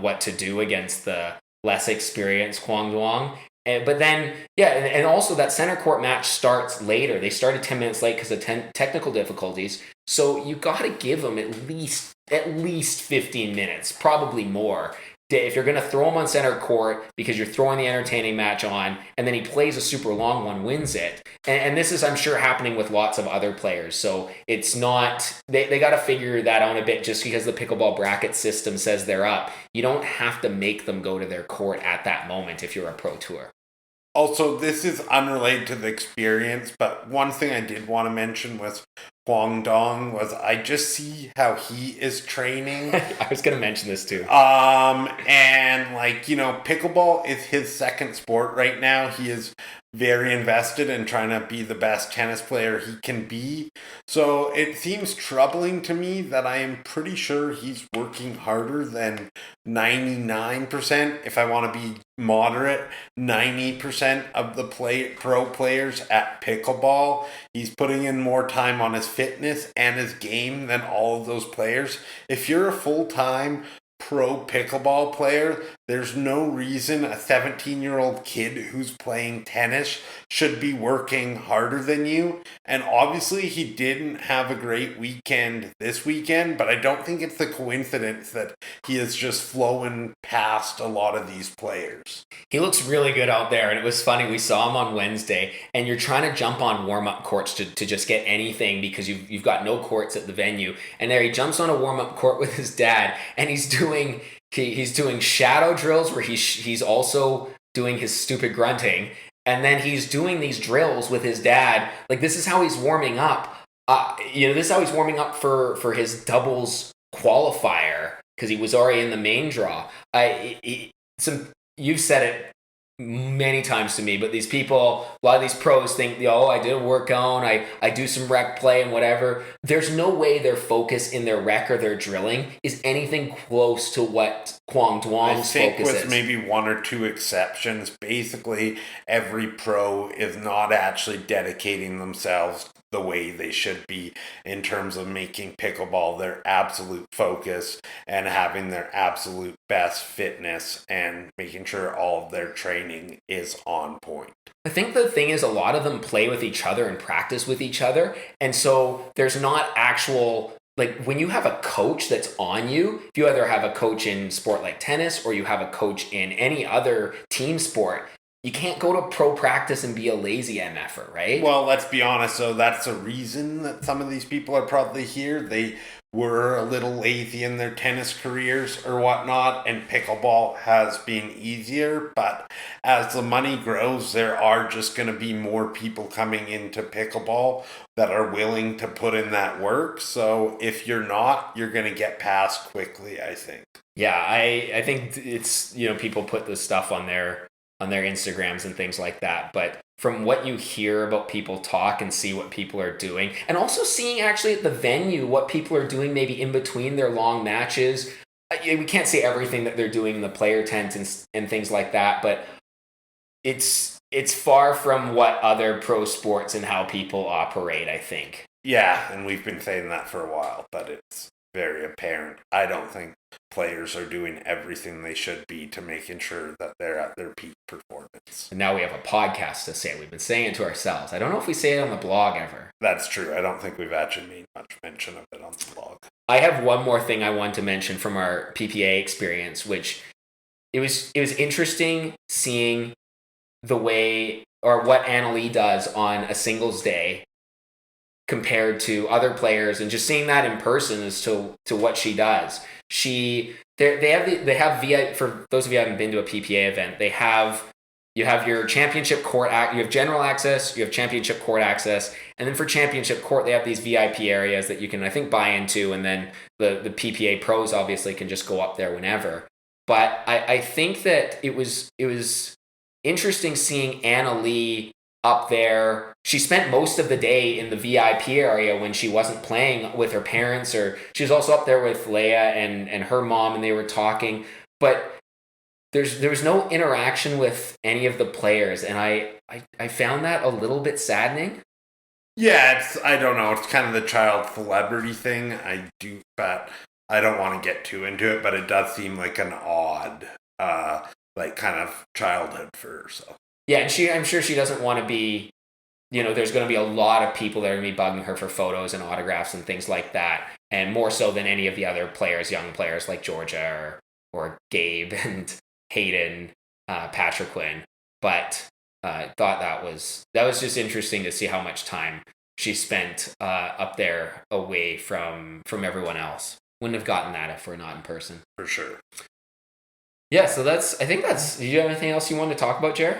S1: what to do against the less experienced Kwang Duong. But then, yeah, and also that center court match starts later. They started 10 minutes late because of technical difficulties. So you got to give them at least 15 minutes, probably more. If you're going to throw him on center court because you're throwing the entertaining match on, and then he plays a super long one, wins it. And this is, I'm sure, happening with lots of other players. So it's not, they got to figure that out a bit just because the pickleball bracket system says they're up. You don't have to make them go to their court at that moment if you're a pro tour.
S2: Also, this is unrelated to the experience, but one thing I did want to mention was Kwang Dong was I just see how he is training.
S1: I was going to mention this too.
S2: And like, pickleball is his second sport right now. He is very invested in trying to be the best tennis player he can be. So it seems troubling to me that I am pretty sure he's working harder than 99%, if I want to be moderate, 90% of the pro players at pickleball. He's putting in more time on his fitness and his game than all of those players. If you're a full-time pro pickleball player, there's no reason a 17-year-old kid who's playing tennis should be working harder than you. And obviously he didn't have a great weekend this weekend, but I don't think it's the coincidence that he is just flowing past a lot of these players.
S1: He looks really good out there, and it was funny. We saw him on Wednesday, and you're trying to jump on warm-up courts to just get anything because you've got no courts at the venue. And there he jumps on a warm-up court with his dad, and he's doing shadow drills where he's also doing his stupid grunting, and then he's doing these drills with his dad. Like, this is how he's warming up. This is how he's warming up for his doubles qualifier because he was already in the main draw. You've said it many times to me, but these people, a lot of these pros think, I did a workout, I do some rec play and whatever. There's no way their focus in their rec or their drilling is anything close to what Kwang Duong's focus is.
S2: With maybe one or two exceptions, basically every pro is not actually dedicating themselves the way they should be in terms of making pickleball their absolute focus and having their absolute best fitness and making sure all of their training is on point.
S1: I think the thing is a lot of them play with each other and practice with each other. And so there's not actual, like when you have a coach that's on you, if you either have a coach in sport like tennis or you have a coach in any other team sport, you can't go to pro practice and be a lazy MFer, right?
S2: Well, let's be honest, though. That's the reason that some of these people are probably here. They were a little lazy in their tennis careers or whatnot, and pickleball has been easier. But as the money grows, there are just going to be more people coming into pickleball that are willing to put in that work. So if you're not, you're going to get past quickly, I think.
S1: Yeah, I think it's, people put this stuff on their Instagrams and things like that. But from what you hear about people talk and see what people are doing, and also seeing actually at the venue what people are doing maybe in between their long matches, we can't say everything that they're doing in the player tent and things like that, but it's far from what other pro sports and how people operate, I think.
S2: Yeah, and we've been saying that for a while, but it's very apparent. I don't think players are doing everything they should be to making sure that they're at their peak performance.
S1: And now we have a podcast to say it. We've been saying it to ourselves. I don't know if we say it on the blog ever.
S2: That's true. I don't think we've actually made much mention of it on the blog.
S1: I have one more thing I want to mention from our PPA experience, which it was interesting seeing the way or what Anna Lee does on a singles day compared to other players, and just seeing that in person as to what she does. They have VIP, for those of you who haven't been to a PPA event, you have your championship court, you have general access, you have championship court access, and then for championship court they have these VIP areas that you can, I think, buy into, and then the PPA pros obviously can just go up there whenever. But I think that it was interesting seeing Anna Lee up there. She spent most of the day in the VIP area when she wasn't playing with her parents, or she was also up there with Lea and her mom, and they were talking. But there was no interaction with any of the players, and I found that a little bit saddening.
S2: Yeah, I don't know. It's kind of the child celebrity thing. But I don't want to get too into it, but it does seem like an odd, like kind of childhood for her. So
S1: Yeah, and I'm sure she doesn't want to be, there's going to be a lot of people that are going to be bugging her for photos and autographs and things like that. And more so than any of the other players, young players like Georgia or Gabe and Hayden, Patrick Quinn. But thought that was just interesting to see how much time she spent up there away from everyone else. Wouldn't have gotten that if we're not in person.
S2: For sure.
S1: Yeah, so do you have anything else you want to talk about, Jer?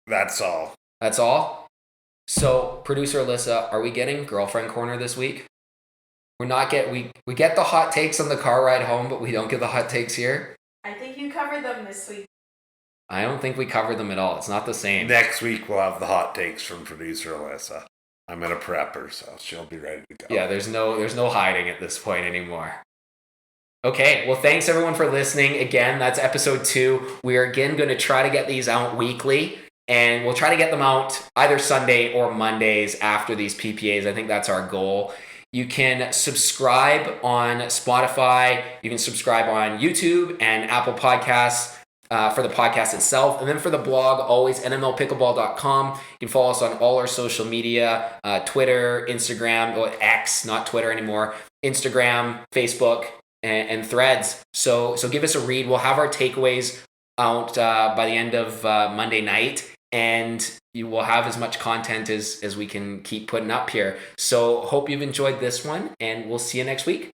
S2: That's all.
S1: That's all? So, producer Alyssa, are we getting girlfriend corner this week? We get the hot takes on the car ride home, but we don't get the hot takes here?
S3: I think you covered them this week.
S1: I don't think we covered them at all. It's not the same.
S2: Next week we'll have the hot takes from producer Alyssa. I'm gonna prep her, so she'll be ready to go.
S1: Yeah, there's no hiding at this point anymore. Okay, well, thanks everyone for listening. Again, that's episode 2. We are again going to try to get these out weekly, and we'll try to get them out either Sunday or Mondays after these PPAs. I think that's our goal. You can subscribe on Spotify. You can subscribe on YouTube and Apple Podcasts for the podcast itself. And then for the blog, always nmlpickleball.com. You can follow us on all our social media, Twitter, Instagram, X, not Twitter anymore, Instagram, Facebook, and Threads. So give us a read. We'll have our takeaways out by the end of Monday night. And you will have as much content as we can keep putting up here. So hope you've enjoyed this one, and we'll see you next week.